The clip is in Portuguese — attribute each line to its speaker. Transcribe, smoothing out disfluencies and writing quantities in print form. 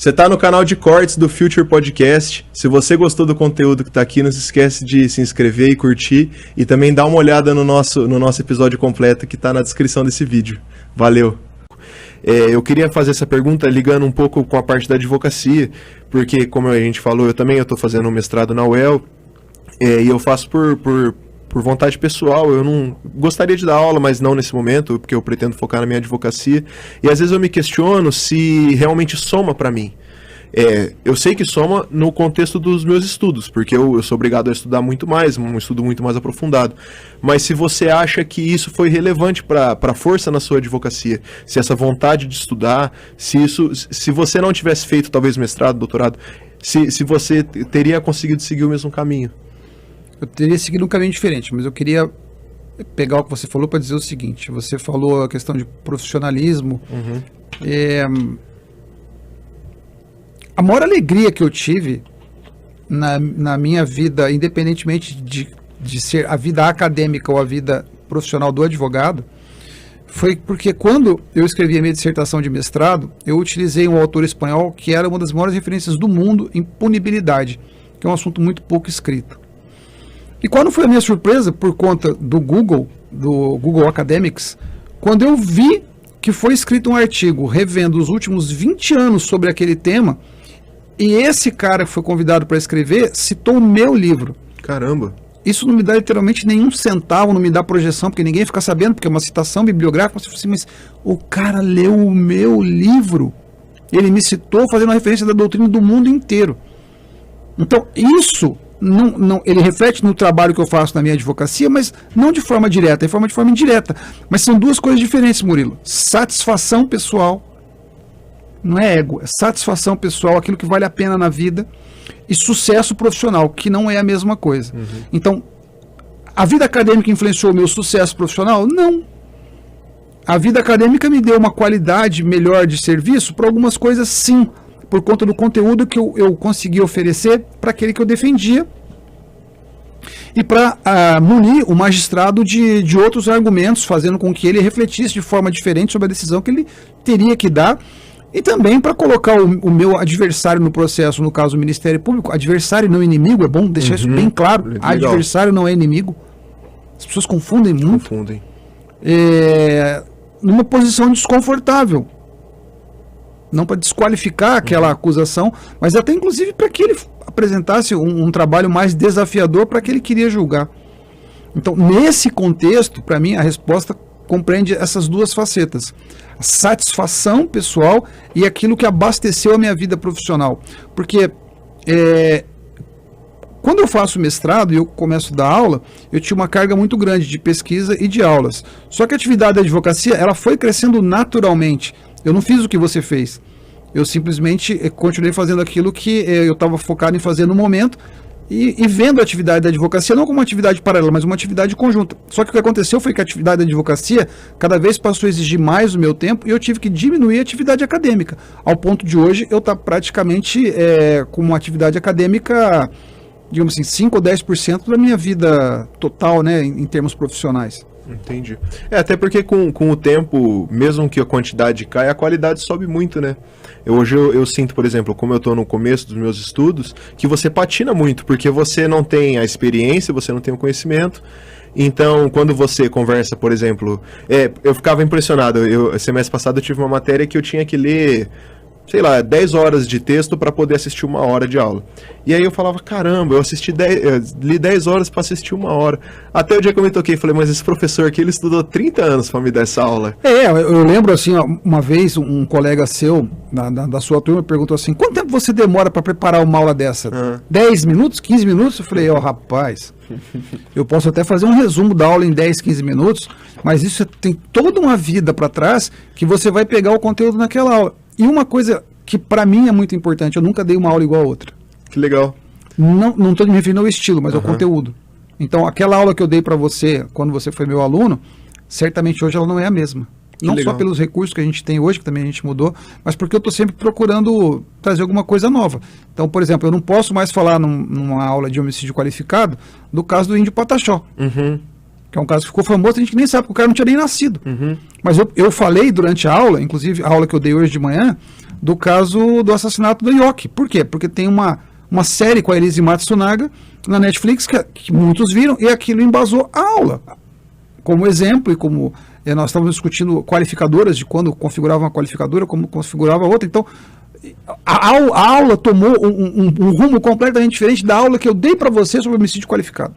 Speaker 1: Você está no canal de cortes do Future Podcast. Se você gostou do conteúdo que está aqui, não se esquece de se inscrever e curtir. E também dá uma olhada no nosso episódio completo que está na descrição desse vídeo. Valeu! Eu queria fazer essa pergunta ligando um pouco com a parte da advocacia, porque, como a gente falou, eu estou fazendo um mestrado na UEL, e eu faço por vontade pessoal. Eu não gostaria de dar aula, mas não nesse momento, porque eu pretendo focar na minha advocacia. E às vezes eu me questiono se realmente soma para mim. Eu sei que soma no contexto dos meus estudos, porque eu sou obrigado a estudar muito mais, um estudo muito mais aprofundado. Mas se você acha que isso foi relevante para a força na sua advocacia, se essa vontade de estudar, se você não tivesse feito talvez mestrado, doutorado, se você teria conseguido seguir o mesmo caminho.
Speaker 2: Eu teria seguido um caminho diferente, mas eu queria pegar o que você falou para dizer o seguinte. Você falou a questão de profissionalismo. A maior alegria que eu tive na minha vida, independentemente de ser a vida acadêmica ou a vida profissional do advogado, foi porque quando eu escrevi a minha dissertação de mestrado, eu utilizei um autor espanhol que era uma das maiores referências do mundo em punibilidade, que é um assunto muito pouco escrito. E qual não foi a minha surpresa por conta do Google Academics, quando eu vi que foi escrito um artigo revendo os últimos 20 anos sobre aquele tema, e esse cara que foi convidado para escrever citou o meu livro.
Speaker 1: Caramba!
Speaker 2: Isso não me dá literalmente nenhum centavo, não me dá projeção, porque ninguém fica sabendo, porque é uma citação bibliográfica. Mas o cara leu o meu livro, ele me citou fazendo uma referência da doutrina do mundo inteiro. Então isso... ele reflete no trabalho que eu faço na minha advocacia, mas não de forma direta, de forma indireta. Mas são duas coisas diferentes, Murilo. Satisfação pessoal, não é ego, é satisfação pessoal, aquilo que vale a pena na vida, e sucesso profissional, que não é a mesma coisa. Então, a vida acadêmica influenciou o meu sucesso profissional? Não. A vida acadêmica me deu uma qualidade melhor de serviço para algumas coisas, sim, por conta do conteúdo que eu consegui oferecer para aquele que eu defendia e para munir o magistrado de outros argumentos, fazendo com que ele refletisse de forma diferente sobre a decisão que ele teria que dar, e também para colocar o meu adversário no processo, no caso o Ministério Público, adversário não inimigo, é bom deixar isso bem claro, legal. Adversário não é inimigo, as pessoas confundem muito, numa posição desconfortável. Não para desqualificar aquela acusação, mas até inclusive para que ele apresentasse um trabalho mais desafiador para que ele queria julgar. Então, nesse contexto, para mim, a resposta compreende essas duas facetas. A satisfação pessoal e aquilo que abasteceu a minha vida profissional. Porque quando eu faço mestrado e eu começo a dar aula, eu tinha uma carga muito grande de pesquisa e de aulas. Só que a atividade da advocacia, ela foi crescendo naturalmente. Eu não fiz o que você fez. Eu simplesmente continuei fazendo aquilo que eu estava focado em fazer no momento e vendo a atividade da advocacia não como uma atividade paralela, mas uma atividade conjunta. Só que o que aconteceu foi que a atividade da advocacia cada vez passou a exigir mais o meu tempo e eu tive que diminuir a atividade acadêmica. Ao ponto de hoje eu estar praticamente com uma atividade acadêmica, digamos assim, 5 ou 10% da minha vida total, né, em termos profissionais.
Speaker 1: Entendi. Até porque com o tempo, mesmo que a quantidade caia, a qualidade sobe muito, né? Hoje eu sinto, por exemplo, como eu estou no começo dos meus estudos, que você patina muito, porque você não tem a experiência, você não tem o conhecimento. Então, quando você conversa, por exemplo... eu ficava impressionado. Semestre passado eu tive uma matéria que eu tinha que ler... sei lá, 10 horas de texto para poder assistir 1 hora de aula. E aí eu falava, caramba, eu li 10 horas para assistir 1 hora. Até o dia que eu me toquei, falei, mas esse professor aqui, ele estudou 30 anos para me dar essa aula.
Speaker 2: Eu lembro assim, uma vez um colega seu, da sua turma, perguntou assim, quanto tempo você demora para preparar uma aula dessa? 10 minutos, 15 minutos? Eu falei, rapaz, eu posso até fazer um resumo da aula em 10, 15 minutos, mas isso tem toda uma vida para trás que você vai pegar o conteúdo naquela aula. E uma coisa que para mim é muito importante, eu nunca dei uma aula igual a outra.
Speaker 1: Que legal.
Speaker 2: Não estou me referindo ao estilo, mas ao conteúdo. Então, aquela aula que eu dei para você, quando você foi meu aluno, certamente hoje ela não é a mesma. Não só pelos recursos que a gente tem hoje, que também a gente mudou, mas porque eu estou sempre procurando trazer alguma coisa nova. Então, por exemplo, eu não posso mais falar numa aula de homicídio qualificado do caso do Índio Pataxó. Que é um caso que ficou famoso, a gente nem sabe, porque o cara não tinha nem nascido. Mas eu falei durante a aula, inclusive a aula que eu dei hoje de manhã, do caso do assassinato do Yoki. Por quê? Porque tem uma série com a Elise Matsunaga na Netflix que muitos viram e aquilo embasou a aula. Como exemplo e como nós estávamos discutindo qualificadoras de quando configurava uma qualificadora, como configurava outra. Então, a aula tomou um rumo completamente diferente da aula que eu dei para você sobre homicídio qualificado.